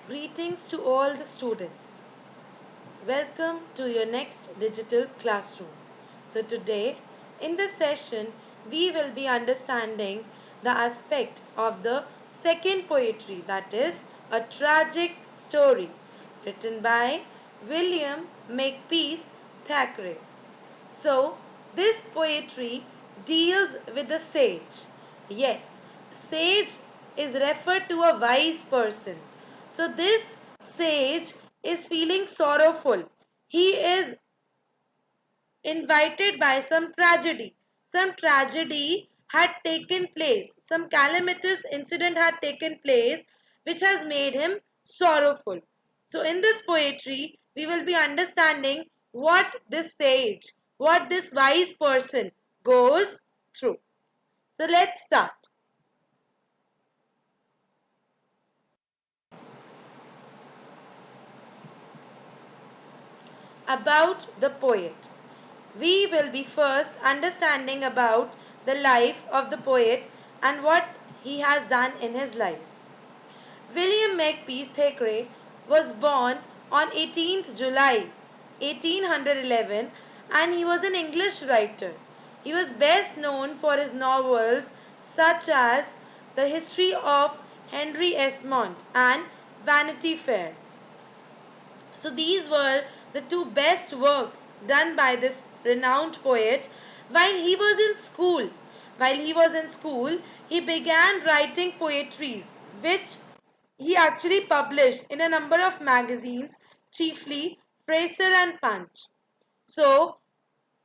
Greetings to all the students. Welcome to your next digital classroom. So, today in this session, we will be understanding the aspect of the second poetry, that is, a tragic story, written by William Makepeace Thackeray. So, this poetry deals with the sage. Yes, sage is referred to a wise person. So, this sage is feeling sorrowful. He is invited by some tragedy. Some tragedy had taken place, some calamitous incident had taken place, which has made him sorrowful. So, in this poetry, we will be understanding what this sage, what this wise person goes through. So, let's start. About the poet. We will be first understanding about the life of the poet and what he has done in his life. William Makepeace Thackeray was born on 18th July 1811 and he was an English writer. He was best known for his novels such as The History of Henry Esmond and Vanity Fair. So these were the two best works done by this renowned poet while he was in school. While he was in school, he began writing poetries which he actually published in a number of magazines, chiefly Fraser and Punch. So,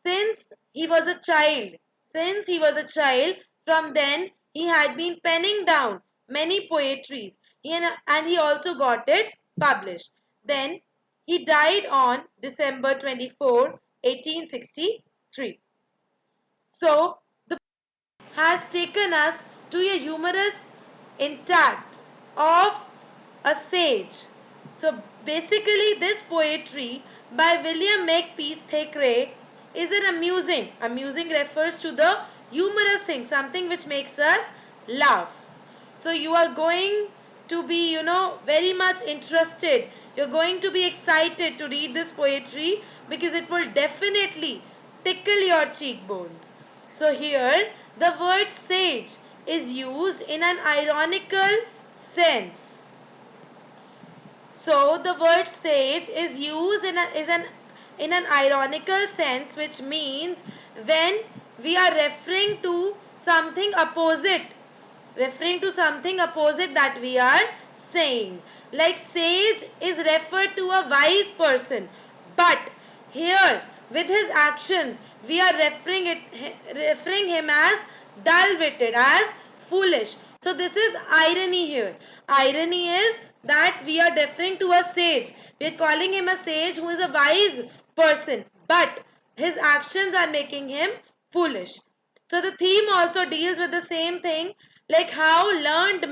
since he was a child, since he was a child, from then he had been penning down many poetries and he also got it published. Then he died on December 24, 1863. So, the has taken us to a humorous intact of a sage. So basically this poetry by William Makepeace Thackeray is an amusing. Amusing refers to the humorous thing, something which makes us laugh. So you are going to be, very much interested. You're going to be excited to read this poetry because it will definitely tickle your cheekbones. So here the word sage is used in an ironical sense. So the word sage is used in an ironical sense, which means when we are referring to something opposite that we are saying. Like sage is referred to a wise person, but here with his actions we are referring him as dull-witted, as foolish. So this is irony here. Irony is that we are referring to a sage. We are calling him a sage who is a wise person, but his actions are making him foolish. So the theme also deals with the same thing, like how the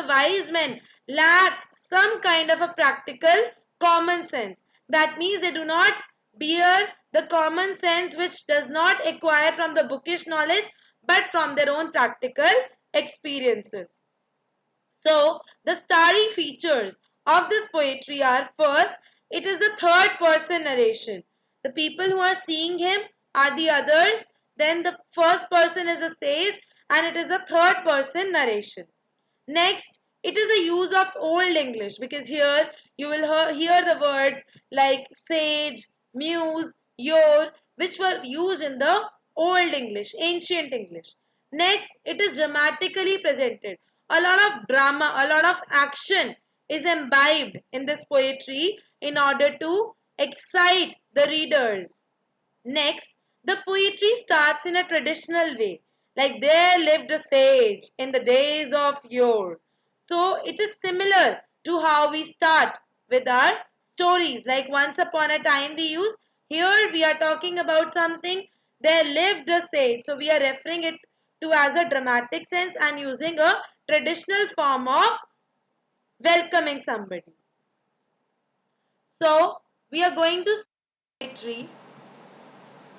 wise men lack some kind of a practical common sense. That means they do not bear the common sense which does not acquire from the bookish knowledge but from their own practical experiences. So, the starring features of this poetry are: first, it is the third person narration. The people who are seeing him are the others, then the first person is the sage, and it is a third person narration. Next, it is the use of Old English because here you will hear the words like sage, muse, your, which were used in the Old English, ancient English. Next, it is dramatically presented. A lot of drama, a lot of action is imbibed in this poetry in order to excite the readers. Next, the poetry starts in a traditional way, like there lived a sage in the days of yore. So it is similar to how we start with our stories, like once upon a time we use. Here we are talking about something, there lived a sage. So we are referring it to as a dramatic sense and using a traditional form of welcoming somebody. So we are going to poetry.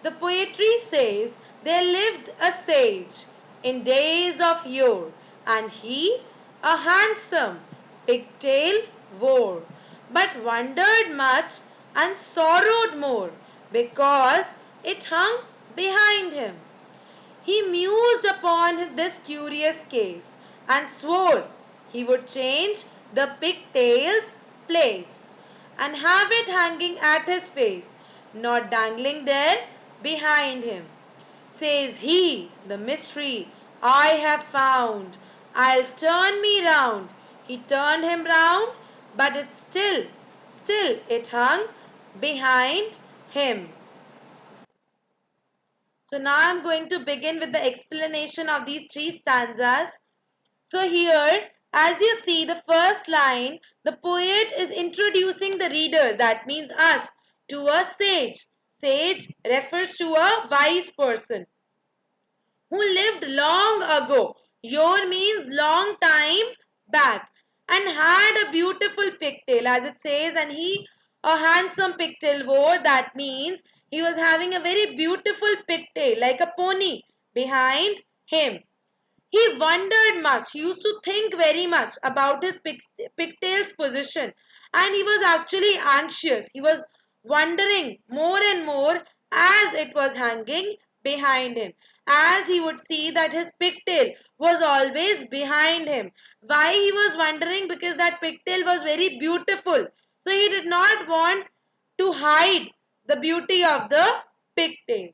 The poetry says, there lived a sage in days of yore, and he, a handsome, pigtail wore, but wondered much and sorrowed more, because it hung behind him. He mused upon this curious case, and swore he would change the pigtail's place, and have it hanging at his face, not dangling there behind him. Says he, the mystery I have found, I'll turn me round. He turned him round, but it still it hung behind him. So now I'm going to begin with the explanation of these three stanzas. So here, as you see, the first line, the poet is introducing the reader, that means us, to a sage. Sage refers to a wise person who lived long ago. Yor means long time back, and had a beautiful pigtail, as it says, and he a handsome pigtail wore. That means he was having a very beautiful pigtail, like a pony, behind him. He wondered much. He used to think very much about his pigtail's position, and he was actually anxious. He was wondering more and more as it was hanging behind him, as he would see that his pigtail was always behind him. Why he was wondering? Because that pigtail was very beautiful. So he did not want to hide the beauty of the pigtail.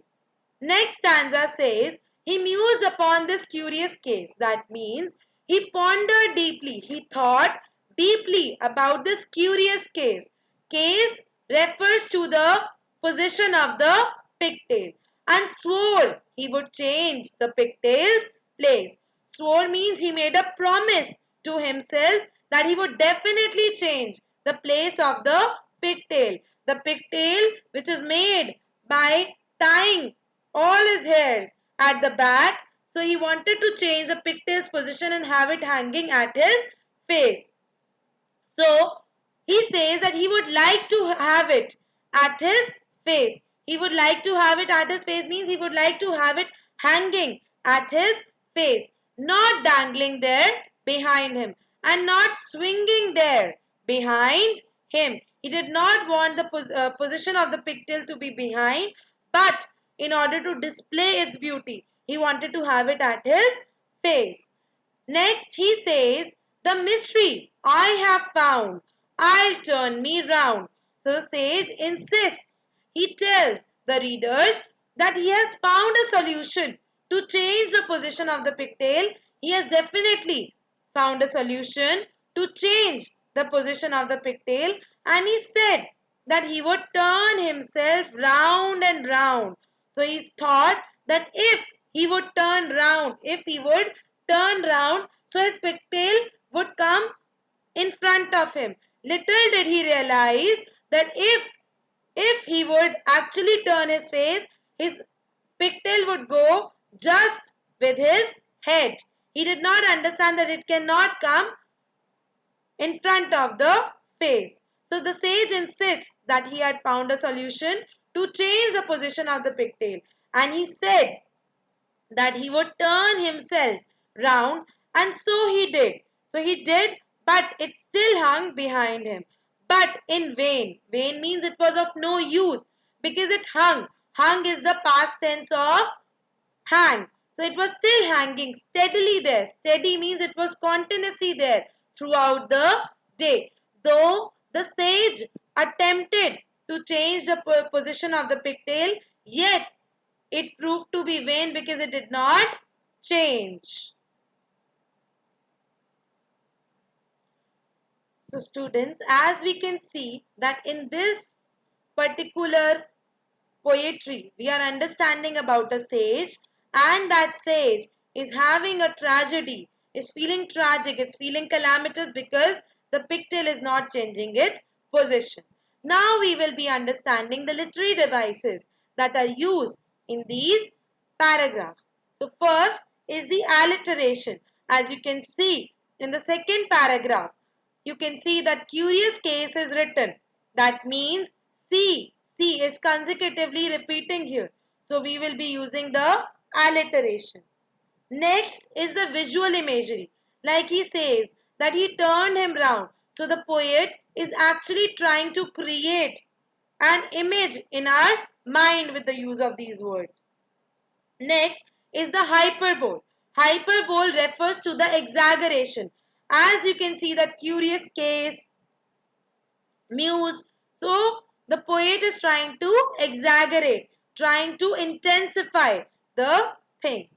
Next stanza says, he mused upon this curious case. That means he pondered deeply, he thought deeply about this curious case. Case refers to the position of the pigtail, and swore he would change the pigtail's place. Swore means he made a promise to himself that he would definitely change the place of the pigtail. The pigtail which is made by tying all his hairs at the back. So he wanted to change the pigtail's position and have it hanging at his face. So he says that he would like to have it at his face. He would like to have it at his face means he would like to have it hanging at his face, not dangling there behind him, and not swinging there behind him. He did not want the position of the pigtail to be behind, but in order to display its beauty, he wanted to have it at his face. Next he says, the mystery I have found, I'll turn me round. So the sage insists, he tells the readers that he has found a solution to change the position of the pigtail. He has definitely found a solution to change the position of the pigtail, and he said that he would turn himself round and round. So he thought that if he would turn round, so his pigtail would come in front of him. Little did he realize that if he would actually turn his face, his pigtail would go just with his head. He did not understand that it cannot come in front of the face. So the sage insists that he had found a solution to change the position of the pigtail, and he said that he would turn himself round, and so he did. So he did, but it still hung behind him. But in vain. Vain means it was of no use, because it hung. Hung is the past tense of hang. So it was still hanging steadily there. Steady means it was continuously there throughout the day. Though the sage attempted to change the position of the pigtail, yet it proved to be vain because it did not change. So students, as we can see that in this particular poetry, we are understanding about a sage, and that sage is having a tragedy, is feeling tragic, is feeling calamitous because the pigtail is not changing its position. Now we will be understanding the literary devices that are used in these paragraphs. So first is the alliteration. As you can see in the second paragraph, you can see that curious case is written. That means C is consecutively repeating here. So we will be using the alliteration. Next is the visual imagery. Like he says that he turned him round. So the poet is actually trying to create an image in our mind with the use of these words. Next is the hyperbole. Hyperbole refers to the exaggeration. As you can see, that curious case, muse. So the poet is trying to exaggerate, trying to intensify the thing.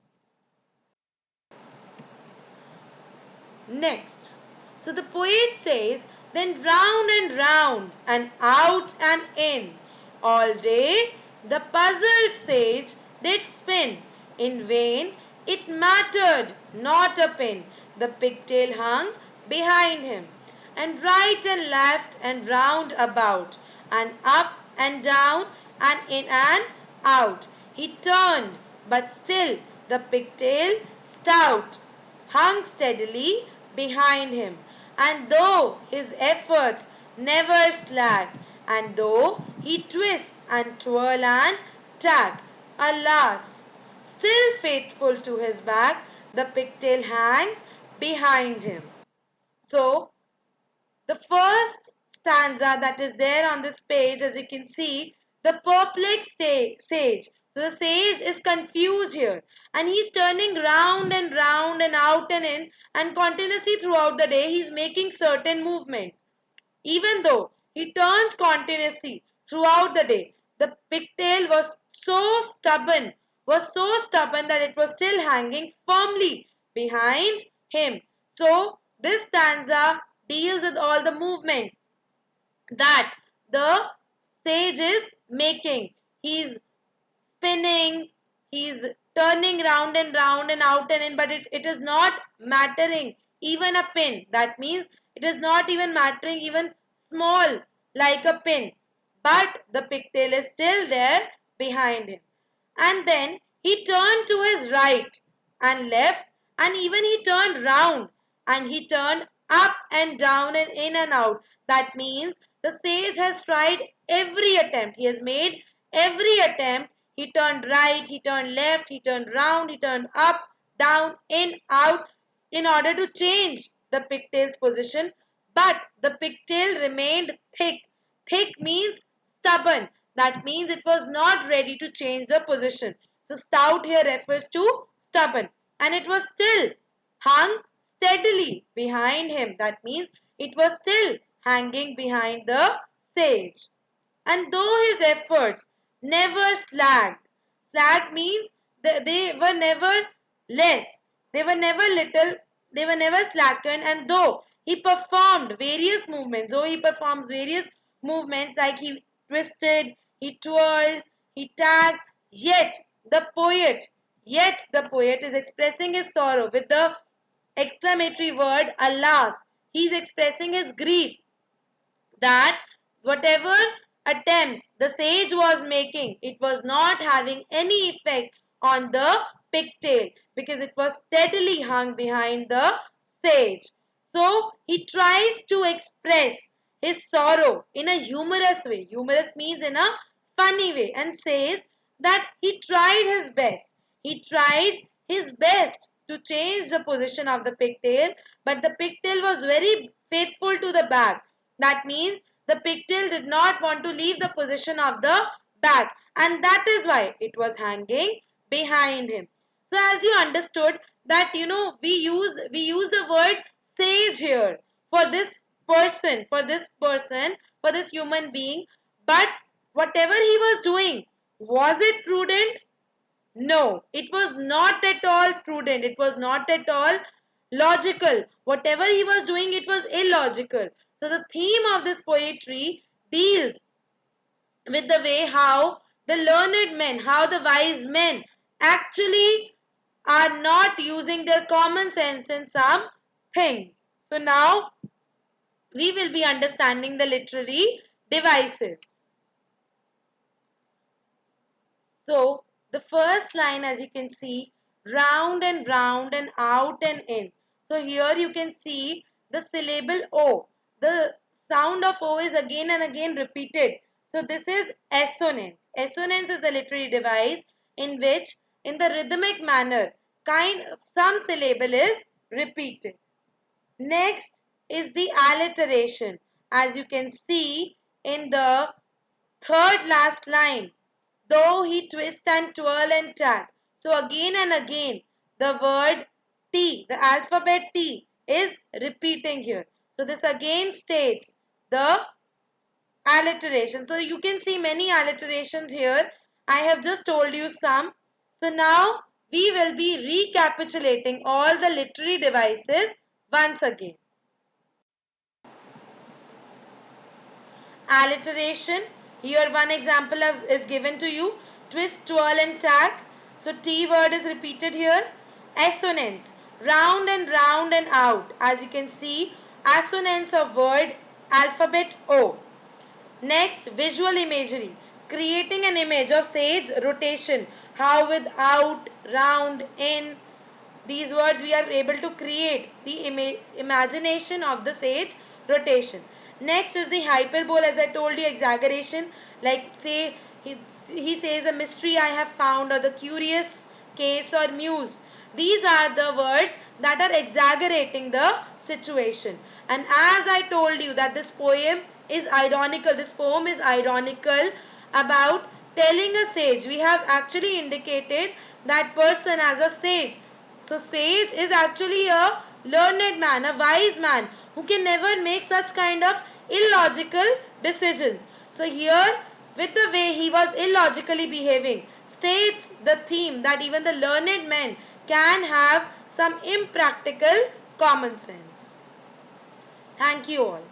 Next. So the poet says, then round and round and out and in, all day the puzzled sage did spin. In vain it mattered not a pin. The pigtail hung behind him, and right and left and round about, and up and down and in and out. He turned, but still the pigtail stout hung steadily behind him, and though his efforts never slack, and though he twist and twirl and tag, alas, still faithful to his back, the pigtail hangs behind him. So, the first stanza that is there on this page, as you can see, the perplexed sage. So the sage is confused here, and he's turning round and out and in, and continuously throughout the day he's making certain movements. Even though he turns continuously throughout the day, the pigtail was so stubborn that it was still hanging firmly behind him. So this stanza deals with all the movements that the sage is making. He's spinning, he's turning round and out and in, but it is not mattering even a pin. That means it is not even mattering even small like a pin. But the pigtail is still there behind him. And then he turned to his right and left, and even he turned round and he turned up and down and in and out. That means the sage has tried every attempt. He has made every attempt. He turned right, he turned left, he turned round, he turned up, down, in, out in order to change the pigtail's position. But the pigtail remained thick. Thick means stubborn. That means it was not ready to change the position. So stout here refers to stubborn. And it was still hung steadily behind him. That means it was still hanging behind the sage. And though his efforts never slacked, slack means they were never less, they were never little, they were never slackened. And though he performed various movements, though he performs various movements like he twisted, he twirled, he tagged, yet the poet is expressing his sorrow with the exclamatory word alas. He is expressing his grief that whatever attempts the sage was making, it was not having any effect on the pigtail because it was steadily hung behind the sage. So he tries to express his sorrow in a humorous way. Humorous means in a funny way, and says that he tried his best. He tried his best to change the position of the pigtail, but the pigtail was very faithful to the back. That means the pigtail did not want to leave the position of the back, and that is why it was hanging behind him. So as you understood that we use the word sage here for this for this human being, but whatever he was doing, was it prudent? No, it was not at all prudent. It was not at all logical. Whatever he was doing, it was illogical. So the theme of this poetry deals with the way how the learned men, how the wise men actually are not using their common sense in some things. So now we will be understanding the literary devices. So the first line, as you can see, round and out and in. So here you can see the syllable O. The sound of O is again and again repeated. So this is assonance. Assonance is a literary device in which, in the rhythmic manner, some syllable is repeated. Next is the alliteration. As you can see in the third last line, though he twist and twirl and tag. So again and again, the word T, the alphabet T, is repeating here. So this again states the alliteration. So you can see many alliterations here. I have just told you some. So now we will be recapitulating all the literary devices once again. Alliteration. Here one example is given to you. Twist, twirl and tack. So T word is repeated here. Assonance. Round and out. As you can see, assonance of word alphabet O. Next, visual imagery. Creating an image of sage rotation. How with out, round, in. These words we are able to create the imagination of the sage rotation. Next is the hyperbole, as I told you, exaggeration. Like say he says a mystery I have found, or the curious case, or muse. These are the words that are exaggerating the situation. And as I told you that this poem is ironical, this poem is ironical about telling a sage. We have actually indicated that person as a sage. So sage is actually a learned man, a wise man who can never make such kind of illogical decisions. So here, with the way he was illogically behaving, states the theme that even the learned men can have some impractical common sense. Thank you all.